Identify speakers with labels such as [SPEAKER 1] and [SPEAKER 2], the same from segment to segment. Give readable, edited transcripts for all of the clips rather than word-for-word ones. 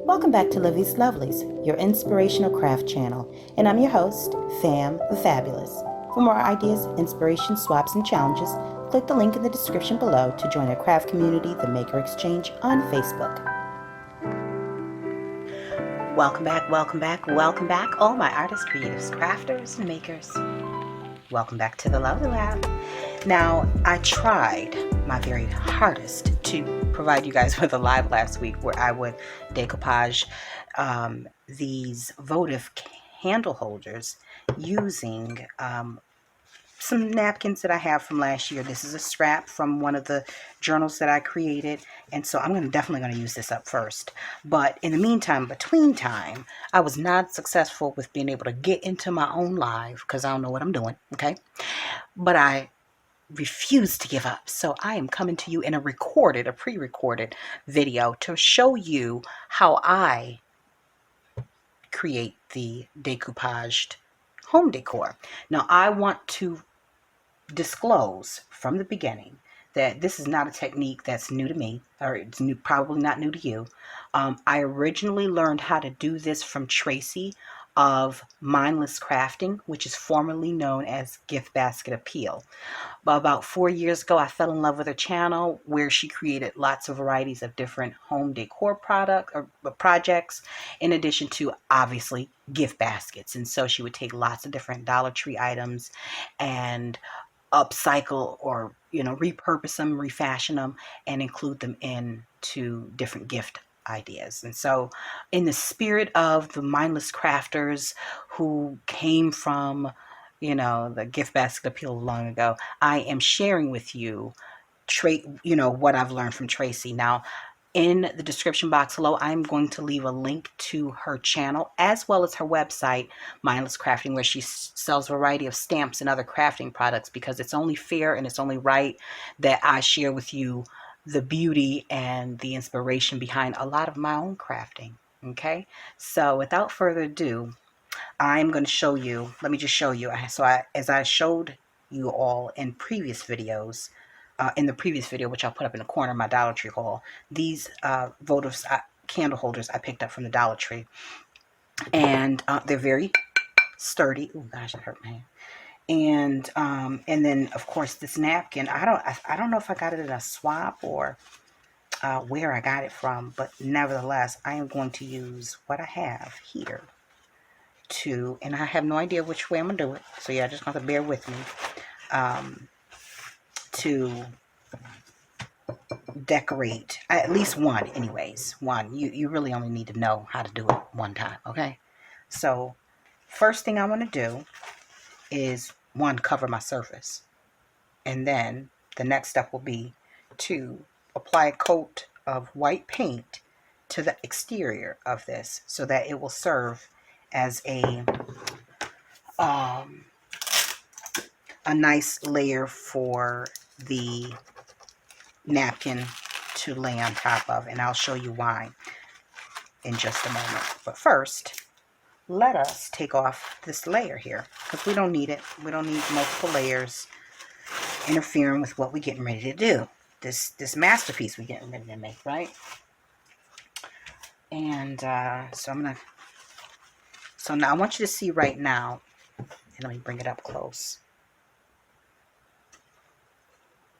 [SPEAKER 1] Welcome back to Livie'S Lovelies, your inspirational craft channel, and I'm your host, Fam the Fabulous. For more ideas, inspiration, swaps, and challenges, click the link in the description below to join our craft community, the Maker Exchange, on Facebook. Welcome back, welcome back, welcome back, all my artists, creatives, crafters, and makers. Welcome back to the Lovely Lab. Now, I tried my very hardest to provide you guys with a live last week where I would decoupage these votive candle holders using some napkins that I have from last year. This is a scrap from one of the journals that I created, and so I'm definitely going to use this up first. But in the meantime, between time, I was not successful with being able to get into my own live because I don't know what I'm doing, okay? But I refuse to give up. So I am coming to you in a pre-recorded video to show you how I create the decoupaged home decor. Now, I want to disclose from the beginning that this is not a technique that's new to me, or it's probably not new to you. I originally learned how to do this from Tracy of Mindless Crafting, which is formerly known as Gift Basket Appeal. About 4 years ago, I fell in love with her channel where she created lots of varieties of different home decor projects, in addition to obviously gift baskets. And so she would take lots of different Dollar Tree items and upcycle or repurpose them, refashion them, and include them into different gift ideas. And so in the spirit of the mindless crafters who came from the gift basket appeal long ago, I am sharing with you what I've learned from Tracy. Now, in the description box below, I'm going to leave a link to her channel as well as her website, Mindless Crafting, where she sells a variety of stamps and other crafting products, because it's only fair and it's only right that I share with you the beauty and the inspiration behind a lot of my own crafting. Okay, so without further ado, I'm going to show you. Let me just show you. As I showed you all in previous videos, in the previous video, which I'll put up in the corner of my Dollar Tree haul, these votive candle holders I picked up from the Dollar Tree, and they're very sturdy. Oh gosh, that hurt my hand. And then of course this napkin. I don't know if I got it in a swap or where I got it from, but nevertheless, I am going to use what I have here and I have no idea which way I'm gonna do it. So yeah, just have to bear with me. To decorate at least one, anyways. One, you really only need to know how to do it one time, okay? So first thing I want to do is cover my surface, and then the next step will be to apply a coat of white paint to the exterior of this so that it will serve as a nice layer for the napkin to lay on top of, and I'll show you why in just a moment. But first, let us take off this layer here, because we don't need it. We don't need multiple layers interfering with what we're getting ready to do. This masterpiece we're getting ready to make, right? And so now I want you to see right now, and let me bring it up close.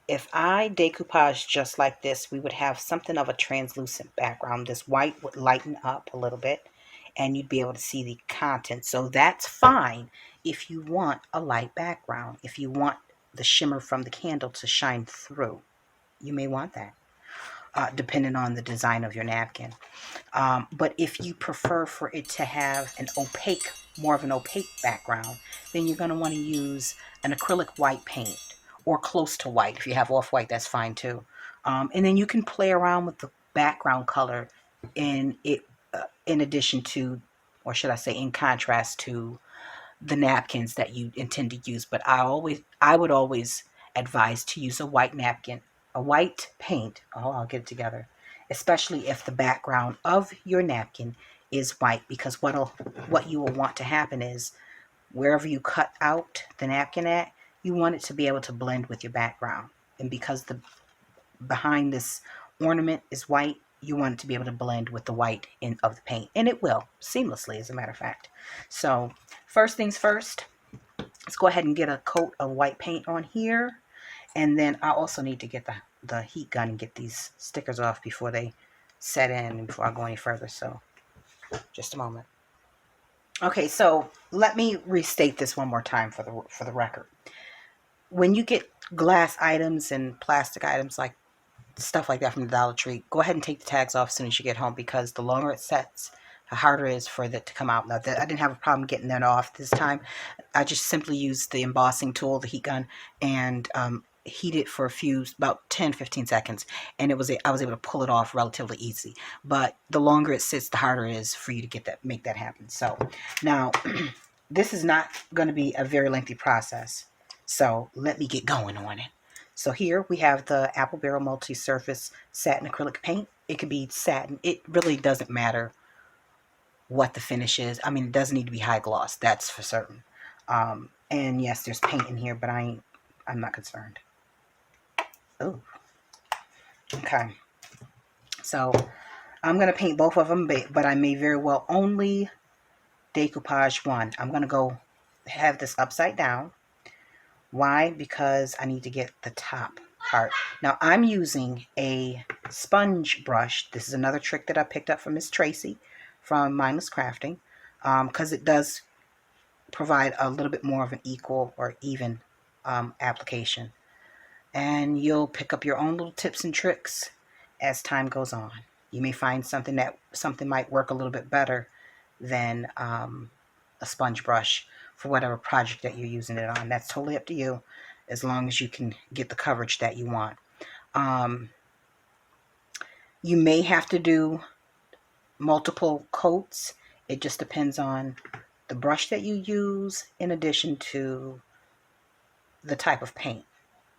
[SPEAKER 1] If I decoupage just like this, we would have something of a translucent background. This white would lighten up a little bit, and you'd be able to see the content. So that's fine if you want a light background. If you want the shimmer from the candle to shine through, you may want that, depending on the design of your napkin. But if you prefer for it to have more of an opaque background, then you're going to want to use an acrylic white paint, or close to white. If you have off-white, that's fine too. And then you can play around with the background color in addition to, or should I say in contrast to, the napkins that you intend to use. But I would always advise to use a white napkin, a white paint. Oh, I'll get it together. Especially if the background of your napkin is white, because what you will want to happen is wherever you cut out the napkin at, you want it to be able to blend with your background. And because the behind this ornament is white, you want it to be able to blend with the white of the paint, and it will seamlessly, as a matter of fact. So first things first, let's go ahead and get a coat of white paint on here. And then I also need to get the heat gun and get these stickers off before they set in and before I go any further. So just a moment. Okay, so let me restate this one more time for the record. When you get glass items and plastic items like stuff like that from the Dollar Tree, go ahead and take the tags off as soon as you get home, because the longer it sets, the harder it is for it to come out. Now, I didn't have a problem getting that off this time. I just simply used the embossing tool, the heat gun, and heat it for about 10-15 seconds, and I was able to pull it off relatively easy. But the longer it sits, the harder it is for you to make that happen. So now this is not going to be a very lengthy process, so let me get going on it. So here we have the Apple Barrel Multi-Surface Satin Acrylic Paint. It could be satin. It really doesn't matter what the finish is. I mean, it doesn't need to be high gloss. That's for certain. And yes, there's paint in here, but I'm not concerned. Oh, okay. So I'm going to paint both of them, but I may very well only decoupage one. I'm going to go have this upside down. Why? Because I need to get the top part. Now I'm using a sponge brush. This is another trick that I picked up from Miss Tracy from Mindless Crafting, because it does provide a little bit more of an equal or even application. And you'll pick up your own little tips and tricks as time goes on. You may find something might work a little bit better than a sponge brush for whatever project that you're using it on. That's totally up to you, as long as you can get the coverage that you want. You may have to do multiple coats. It just depends on the brush that you use, in addition to the type of paint,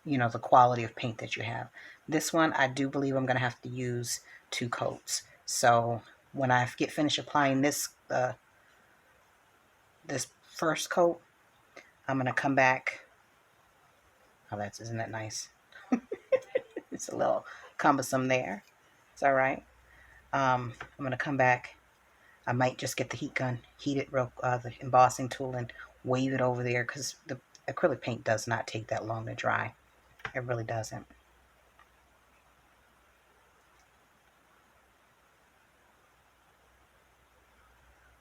[SPEAKER 1] the quality of paint that you have. This one, I do believe I'm going to have to use 2 coats. So when I get finished applying this this first coat, I'm going to come back. Oh, isn't that nice? It's a little cumbersome there. It's all right. I'm going to come back. I might just get the heat gun, heat it the embossing tool, and wave it over there, because the acrylic paint does not take that long to dry. It really doesn't.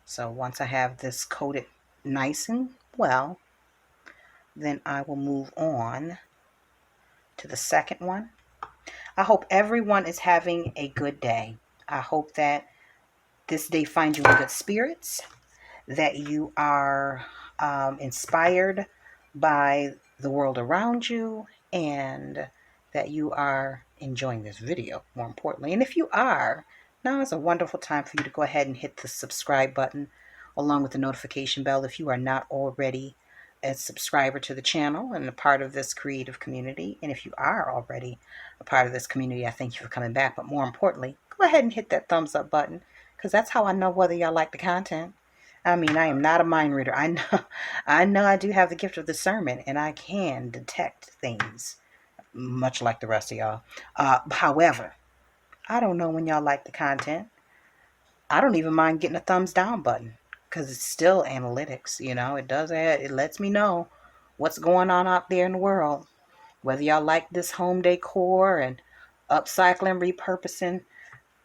[SPEAKER 1] So once I have this coated nice and well, then I will move on to the second one. I hope everyone is having a good day. I hope that this day finds you in good spirits, that you are inspired by the world around you, and that you are enjoying this video, more importantly. And if you are, now is a wonderful time for you to go ahead and hit the subscribe button along with the notification bell if you are not already a subscriber to the channel and a part of this creative community. And if you are already a part of this community, I thank you for coming back. But more importantly, go ahead and hit that thumbs up button, because that's how I know whether y'all like the content. I mean, I am not a mind reader. I know I do have the gift of discernment, and I can detect things, much like the rest of y'all. However, I don't know when y'all like the content. I don't even mind getting a thumbs down button, because it's still analytics. It lets me know what's going on out there in the world. Whether y'all like this home decor and upcycling, repurposing,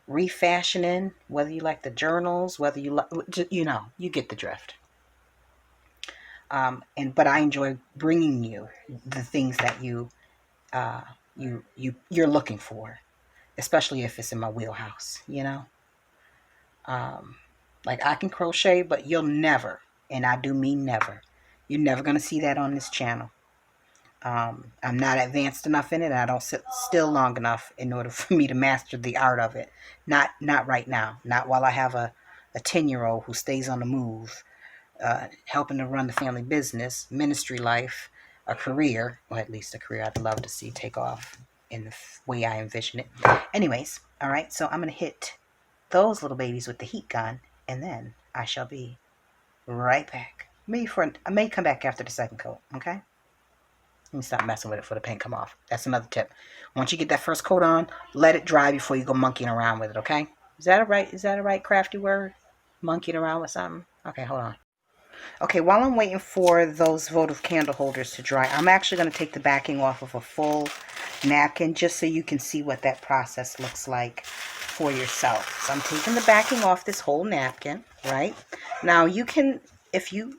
[SPEAKER 1] refashioning, whether you like the journals, whether you like, you get the drift. But I enjoy bringing you the things that you're looking for, especially if it's in my wheelhouse. Like, I can crochet, but you'll never, and I do mean never, you're never going to see that on this channel. I'm not advanced enough in it, and I don't sit still long enough in order for me to master the art of it. Not right now. Not while I have a 10-year-old who stays on the move, helping to run the family business, ministry life, a career, or at least a career I'd love to see take off in the way I envision it. Anyways, all right, so I'm going to hit those little babies with the heat gun, and then I shall be right back. I may come back after the second coat, okay? Let me stop messing with it before the paint come off. That's another tip. Once you get that first coat on, let it dry before you go monkeying around with it, okay? Is that a right crafty word? Monkeying around with something? Okay, hold on. Okay, while I'm waiting for those votive candle holders to dry, I'm actually going to take the backing off of a full napkin just so you can see what that process looks like for yourself. So I'm taking the backing off this whole napkin, right? Now you can, if you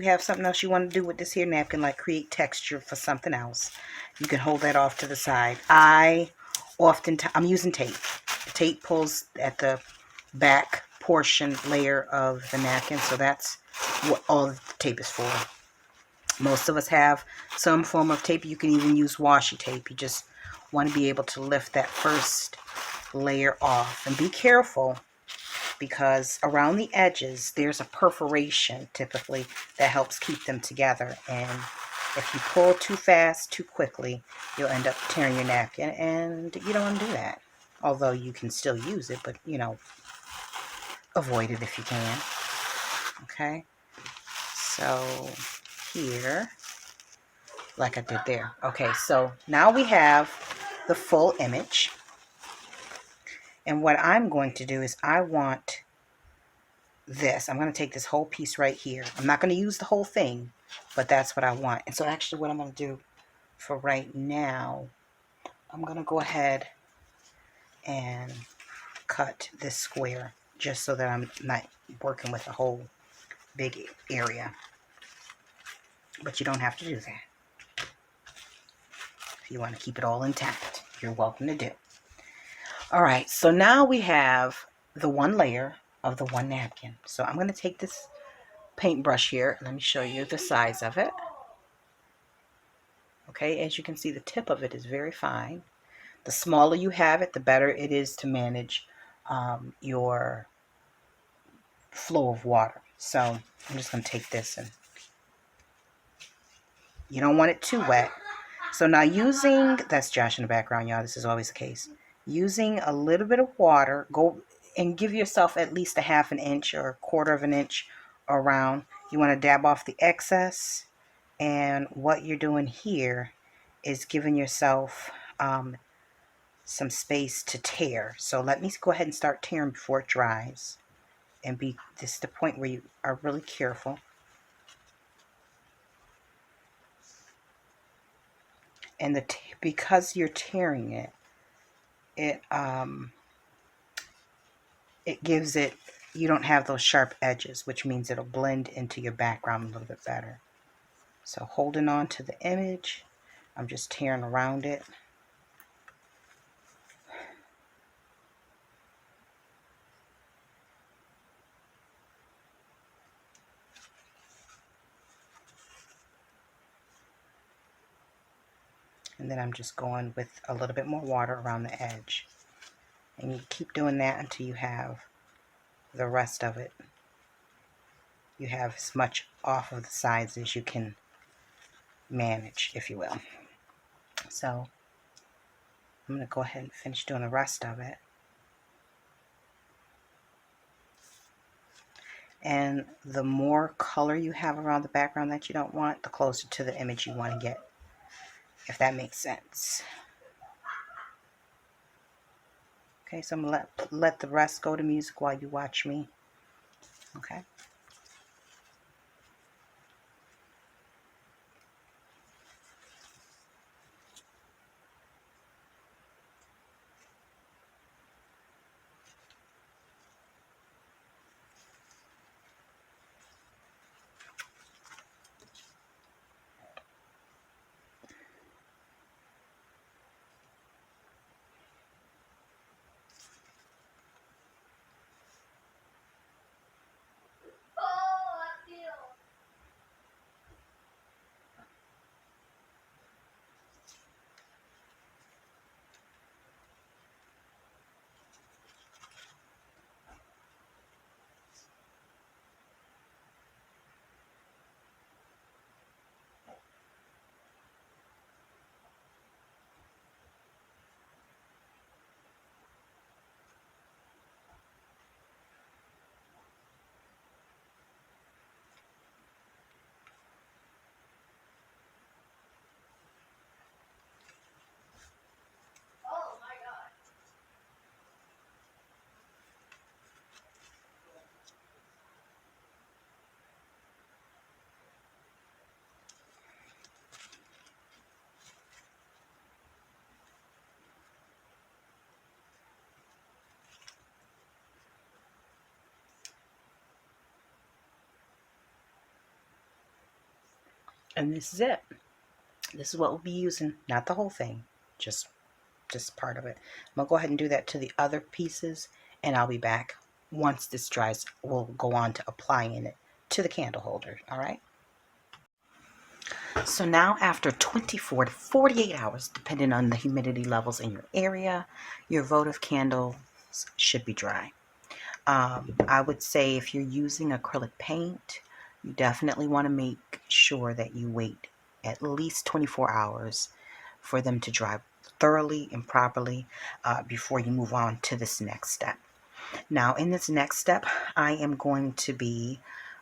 [SPEAKER 1] have something else you want to do with this here napkin, like create texture for something else, you can hold that off to the side. I'm using tape. The tape pulls at the back portion layer of the napkin, so that's what all the tape is for. Most of us have some form of tape. You can even use washi tape. You just want to be able to lift that first layer off, and be careful because around the edges there's a perforation typically that helps keep them together, and if you pull too fast too quickly, you'll end up tearing your napkin, and you don't want to do that. Although you can still use it, but avoid it if you can. Okay, so here, like I did there. Okay, so now we have the full image, and what I'm going to do is I'm going to take this whole piece right here. I'm not going to use the whole thing, but that's what I want. And so actually what I'm going to do for right now, I'm going to go ahead and cut this square just so that I'm not working with a whole big area. But you don't have to do that. If you want to keep it all intact, you're welcome to do. All right, so now we have the one layer of the one napkin. So I'm going to take this paintbrush here. Let me show you the size of it. Okay, as you can see, the tip of it is very fine. The smaller you have it, the better it is to manage your flow of water. So I'm just going to take this, and you don't want it too wet. So now that's Josh in the background, y'all. This is always the case. Using a little bit of water, go and give yourself at least a half an inch or a quarter of an inch around. You want to dab off the excess. And what you're doing here is giving yourself some space to tear. So let me go ahead and start tearing before it dries. And this is the point where you are really careful. And because you're tearing it, it gives it, you don't have those sharp edges, which means it'll blend into your background a little bit better. So holding on to the image, I'm just tearing around it. And then I'm just going with a little bit more water around the edge. And you keep doing that until you have the rest of it. You have as much off of the sides as you can manage, if you will. So I'm going to go ahead and finish doing the rest of it. And the more color you have around the background that you don't want, the closer to the image you want to get, if that makes sense. Okay, so I'm going to let the rest go to music while you watch me. Okay. And this is it. This is what we'll be using, not the whole thing, just part of it. I'm gonna go ahead and do that to the other pieces, and I'll be back once this dries. We'll go on to applying it to the candle holder. All right. So now, after 24 to 48 hours, depending on the humidity levels in your area, your votive candles should be dry. I would say if you're using acrylic paint, you definitely want to make sure that you wait at least 24 hours for them to dry thoroughly and properly before you move on to this next step. Now, in this next step, I am going to be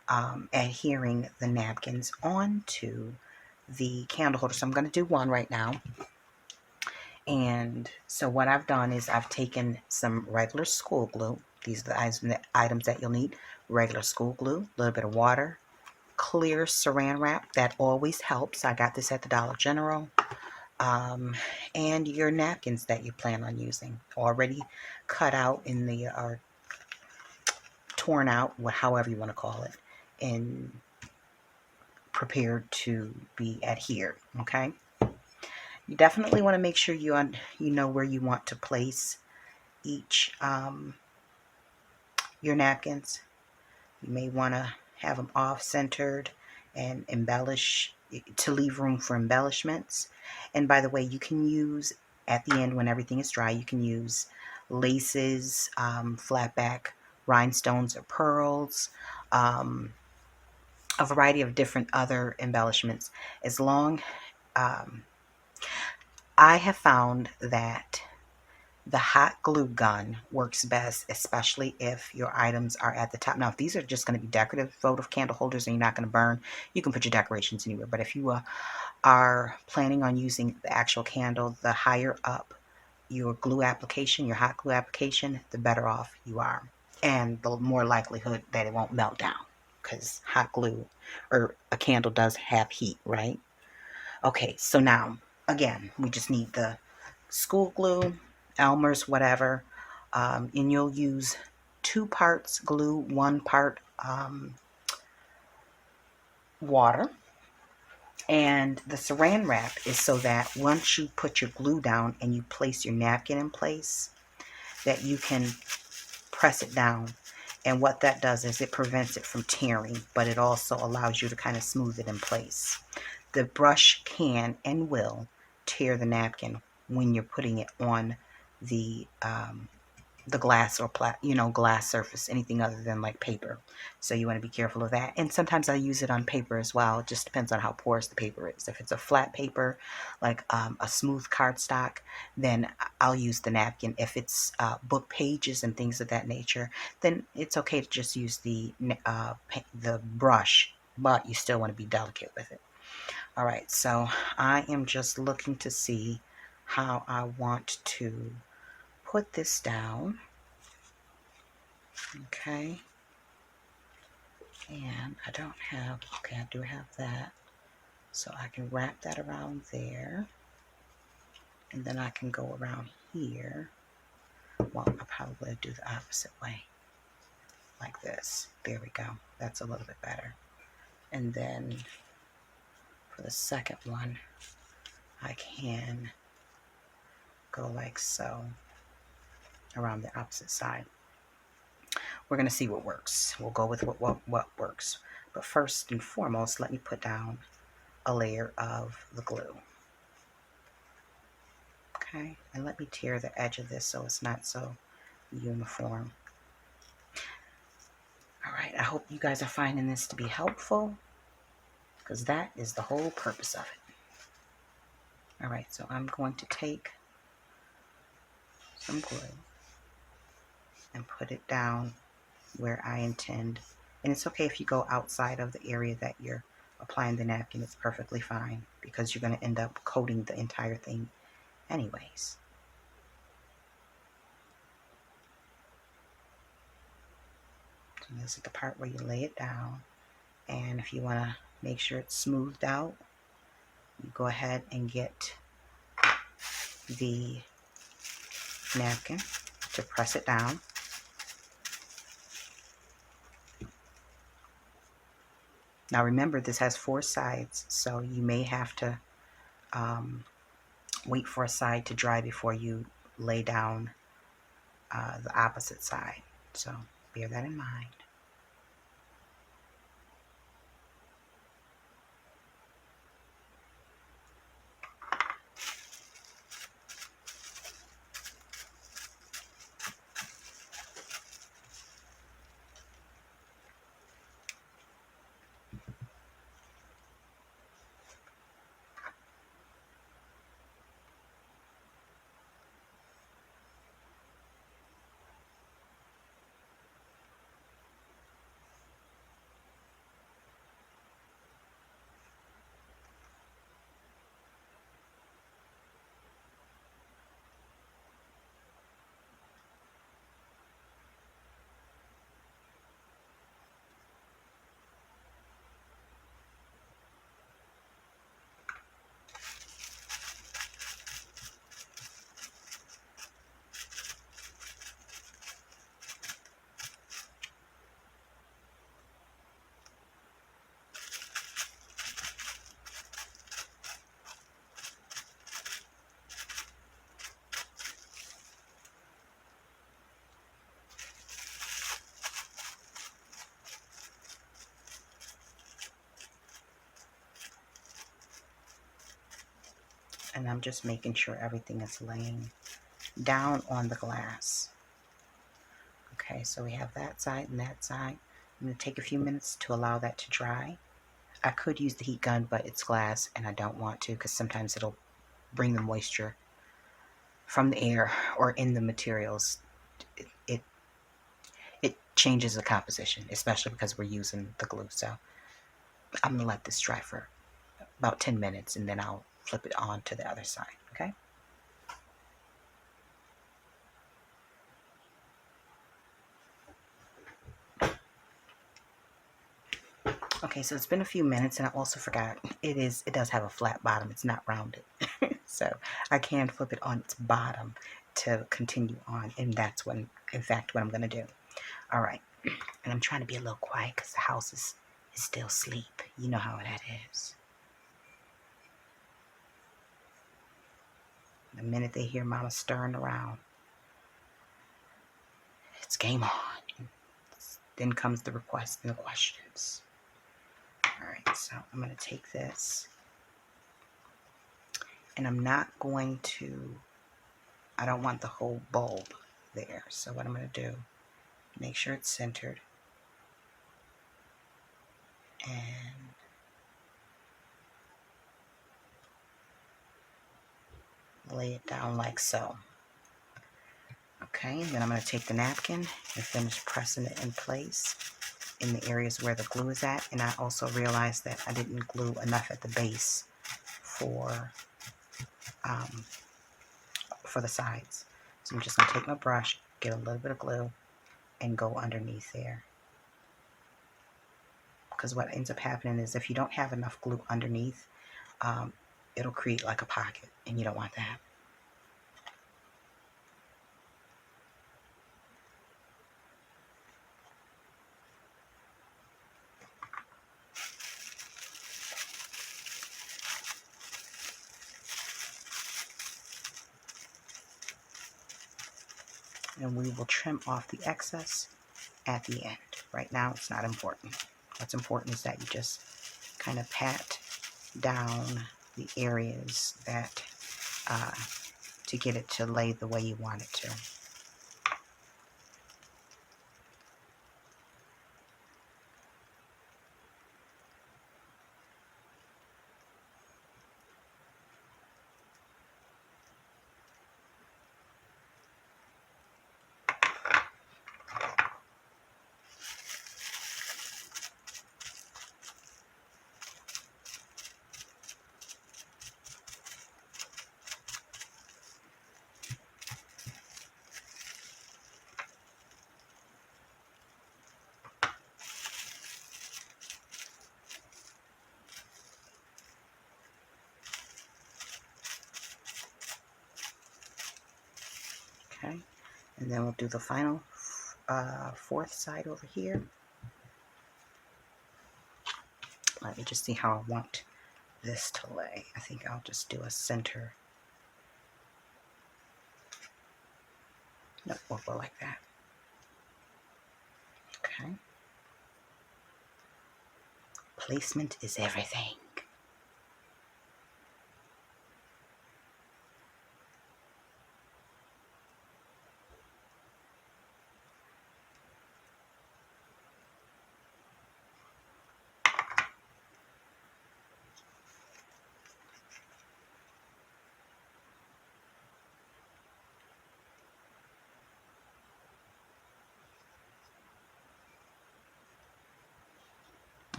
[SPEAKER 1] adhering the napkins onto the candle holder. So I'm going to do one right now. And so what I've done is I've taken some regular school glue. These are the items that you'll need. Regular school glue, a little bit of water, clear saran wrap. That always helps. I got this at the Dollar General. And your napkins that you plan on using. Already cut out in the, or torn out, however you want to call it, and prepared to be adhered, okay? You definitely want to make sure you know where you want to place each your napkins. You may want to have them off-centered and embellish to leave room for embellishments. And by the way, you can use at the end when everything is dry, you can use laces, flat back rhinestones or pearls, a variety of different other embellishments. As long I have found that the hot glue gun works best, especially if your items are at the top. Now, if these are just going to be decorative votive candle holders and you're not going to burn, you can put your decorations anywhere. But if you are planning on using the actual candle, the higher up your glue application, your hot glue application, the better off you are. And the more likelihood that it won't melt down, because hot glue or a candle does have heat, right? Okay, so now, again, we just need the school glue, Elmer's, whatever, and you'll use 2 parts glue, 1 part water. And the saran wrap is so that once you put your glue down and you place your napkin in place, that you can press it down. And what that does is it prevents it from tearing, but it also allows you to kind of smooth it in place. The brush can and will tear the napkin when you're putting it on the glass or glass surface, anything other than like paper. So you want to be careful of that. And sometimes I use it on paper as well. It just depends on how porous the paper is. If it's a flat paper, like a smooth cardstock, then I'll use the napkin. If it's book pages and things of that nature, then it's okay to just use the brush, but you still want to be delicate with it. All right, so I am just looking to see how I want to put this down. Okay. And I don't have, okay, I do have that. So I can wrap that around there. And then I can go around here. Well, I'll probably do the opposite way. Like this. There we go. That's a little bit better. And then for the second one, I can go like so around the opposite side. We're going to see what works. We'll go with what works. But first and foremost, let me put down a layer of the glue. Okay, and let me tear the edge of this so it's not so uniform. All right, I hope you guys are finding this to be helpful, because that is the whole purpose of it. All right, so I'm going to take some glue and put it down where I intend. And it's okay if you go outside of the area that you're applying the napkin. It's perfectly fine, because you're going to end up coating the entire thing anyways. So this is the part where you lay it down. And if you want to make sure it's smoothed out, you go ahead and get the napkin to press it down. Now remember, this has 4 sides, so you may have to wait for a side to dry before you lay down the opposite side. So bear that in mind. And I'm just making sure everything is laying down on the glass. Okay, so we have that side and that side. I'm going to take a few minutes to allow that to dry. I could use the heat gun, but it's glass and I don't want to because sometimes it'll bring the moisture from the air or in the materials. It changes the composition, especially because we're using the glue. So I'm going to let this dry for about 10 minutes and then I'll flip it on to the other side, okay? Okay, so it's been a few minutes and I also forgot it does have a flat bottom. It's not rounded. So I can flip it on its bottom to continue on, and that's when, in fact, what I'm going to do. All right, and I'm trying to be a little quiet because the house is still asleep. You know how that is. The minute they hear Mama stirring around, it's game on. Then comes the requests and the questions. All right, so I'm going to take this, and I'm not going to, I don't want the whole bulb there. So what I'm going to do, make sure it's centered, and lay it down like so. Okay, and then I'm going to take the napkin and finish pressing it in place in the areas where the glue is at. And I also realized that I didn't glue enough at the base for the sides. So I'm just going to take my brush, get a little bit of glue, and go underneath there. Because what ends up happening is if you don't have enough glue underneath, it'll create like a pocket, and you don't want that. And we will trim off the excess at the end. Right now, it's not important. What's important is that you just kind of pat down the areas that to get it to lay the way you want it to. Okay, and then we'll do the final fourth side over here. Let me just see how I want this to lay. I think I'll just do a center. Nope, we'll go like that. Okay. Placement is everything.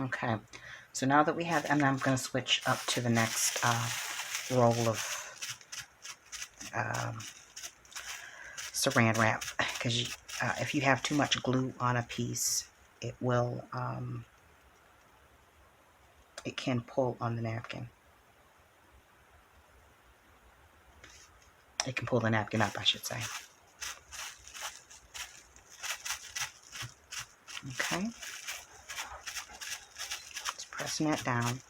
[SPEAKER 1] Okay, so now that we have, and I'm going to switch up to the next roll of saran wrap, because if you have too much glue on a piece, it will, it can pull on the napkin. It can pull the napkin up, I should say. Okay, just pressing it down.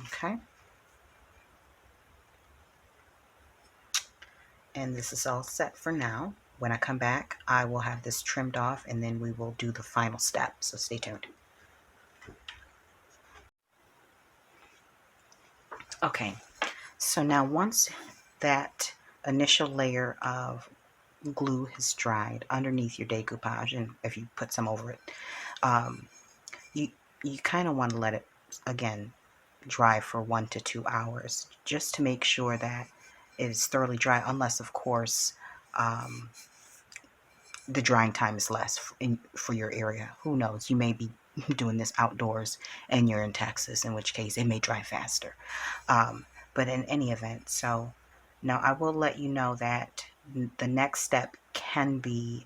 [SPEAKER 1] Okay. And this is all set for now. When I come back, I will have this trimmed off and then we will do the final step. So stay tuned. Okay, so now once that initial layer of glue has dried underneath your decoupage, and if you put some over it, you kind of want to let it, again, dry for 1 to 2 hours just to make sure that it is thoroughly dry, unless of course the drying time is less for your area. Who knows, you may be doing this outdoors and you're in Texas, in which case it may dry faster, but in any event. So now I will let you know that the next step can be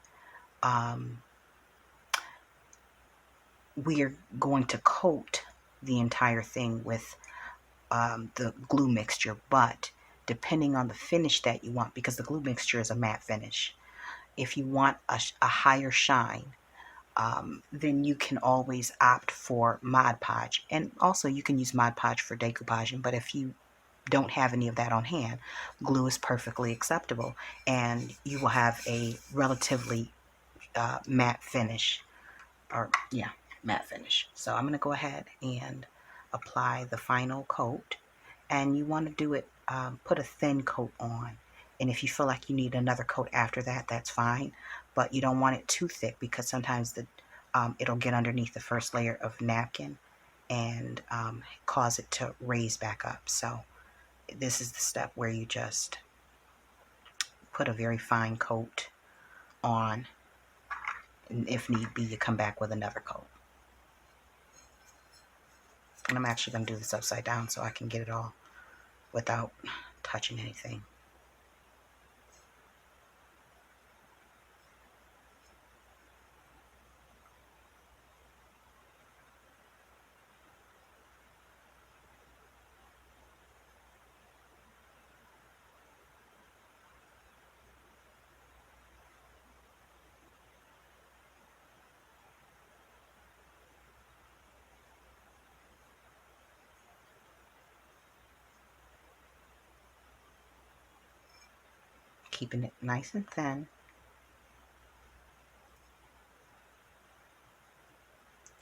[SPEAKER 1] we're going to coat the entire thing with the glue mixture, but depending on the finish that you want, because the glue mixture is a matte finish, if you want a higher shine, then you can always opt for Mod Podge. And also you can use Mod Podge for decoupaging, but if you don't have any of that on hand, glue is perfectly acceptable, and you will have a relatively matte finish, or yeah, matte finish. So I'm going to go ahead and apply the final coat, and you want to do it, put a thin coat on, and if you feel like you need another coat after that, that's fine, but you don't want it too thick, because sometimes it'll get underneath the first layer of napkin and cause it to raise back up. So this is the step where you just put a very fine coat on, and if need be, you come back with another coat. And I'm actually going to do this upside down so I can get it all without touching anything. Keeping it nice and thin.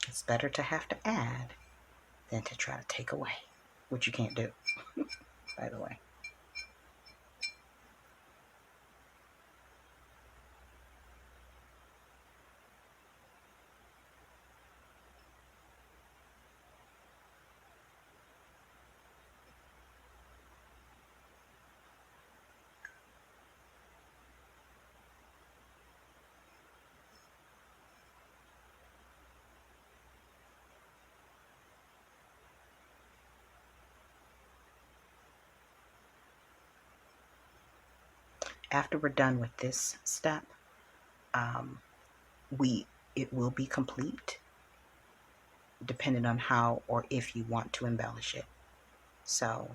[SPEAKER 1] It's better to have to add than to try to take away, which you can't do, by the way. After we're done with this step, it will be complete. depending on how or if you want to embellish it. So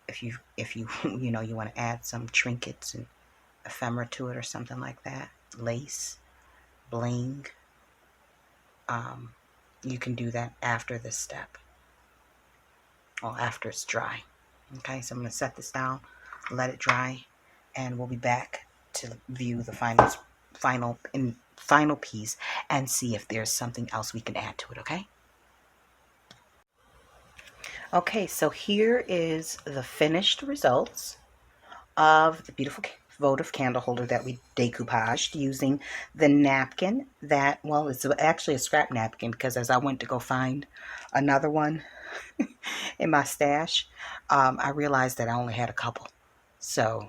[SPEAKER 1] if you you know, you want to add some trinkets and ephemera to it or something like that, lace, bling, you can do that after this step, or after it's dry. Okay, so I'm going to set this down, let it dry, and we'll be back to view the final piece and see if there's something else we can add to it. Okay, so here is the finished results of the beautiful votive candle holder that we decoupaged using the napkin that, well, it's actually a scrap napkin, because as I went to go find another one in my stash, I realized that I only had a couple. So,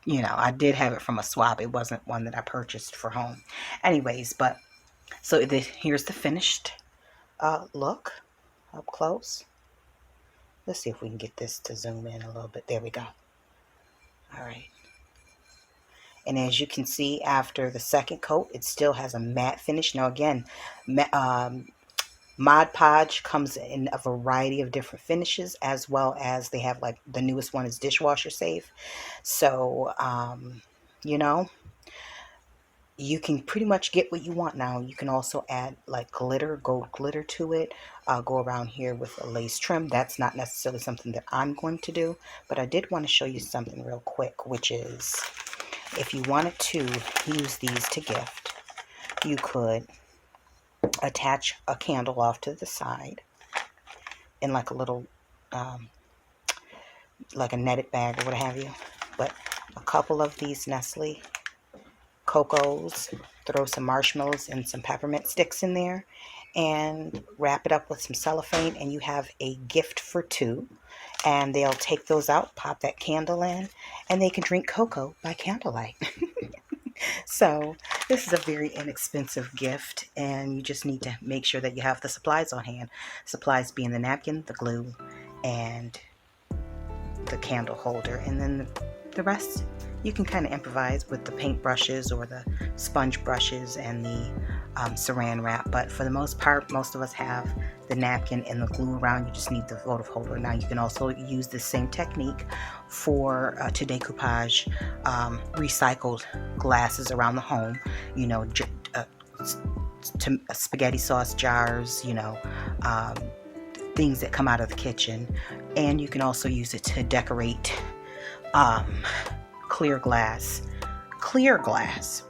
[SPEAKER 1] you know, I did have it from a swap. It wasn't one that I purchased for home. Anyways, but so here's the finished look up close. Let's see if we can get this to zoom in a little bit. There we go. All right. And as you can see, after the second coat, it still has a matte finish. Now again, Mod Podge comes in a variety of different finishes, as well as they have, like, the newest one is dishwasher safe. So, you know, you can pretty much get what you want now. You can also add like glitter, gold glitter to it. Go around here with a lace trim. That's not necessarily something that I'm going to do, but I did want to show you something real quick, which is, if you wanted to use these to gift, you could attach a candle off to the side in like a little, like a netted bag or what have you. But a couple of these Nestle Cocos, throw some marshmallows and some peppermint sticks in there, and wrap it up with some cellophane, and you have a gift for two. And they'll take those out, pop that candle in, and they can drink cocoa by candlelight. So this is a very inexpensive gift, and you just need to make sure that you have the supplies on hand. Supplies being the napkin, the glue, and the candle holder, and then the rest you can kind of improvise with the paint brushes or the sponge brushes and the saran wrap. But for the most part, most of us have the napkin and the glue around. You just need the votive holder. Now you can also use the same technique for to decoupage recycled glasses around the home, you know, spaghetti sauce jars, you know, things that come out of the kitchen. And you can also use it to decorate clear glass,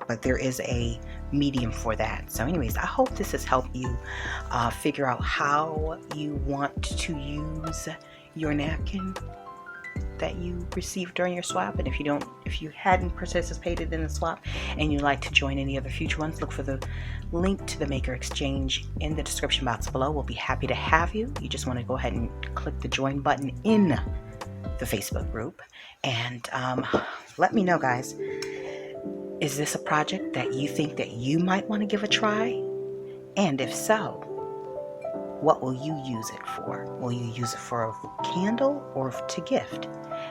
[SPEAKER 1] but there is a medium for that. So anyways, I hope this has helped you figure out how you want to use your napkin that you received during your swap. And if you hadn't participated in the swap and you'd like to join any other future ones, look for the link to the Maker Exchange in the description box below. We'll be happy to have you. You just want to go ahead and click the join button in the Facebook group, and let me know, guys, is this a project that you think that you might want to give a try? And if so, what will you use it for? Will you use it for a candle or to gift?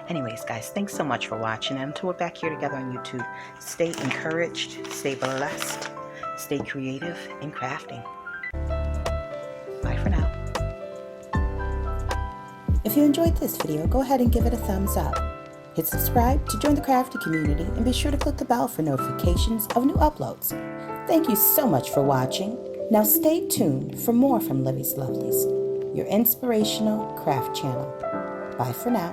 [SPEAKER 1] Anyways, guys, thanks so much for watching. And until we're back here together on YouTube, stay encouraged, stay blessed, stay creative in crafting. Bye for now. If you enjoyed this video, go ahead and give it a thumbs up. Hit subscribe to join the crafty community, and be sure to click the bell for notifications of new uploads. Thank you so much for watching. Now stay tuned for more from Livie'S Lovelies, your inspirational craft channel. Bye for now.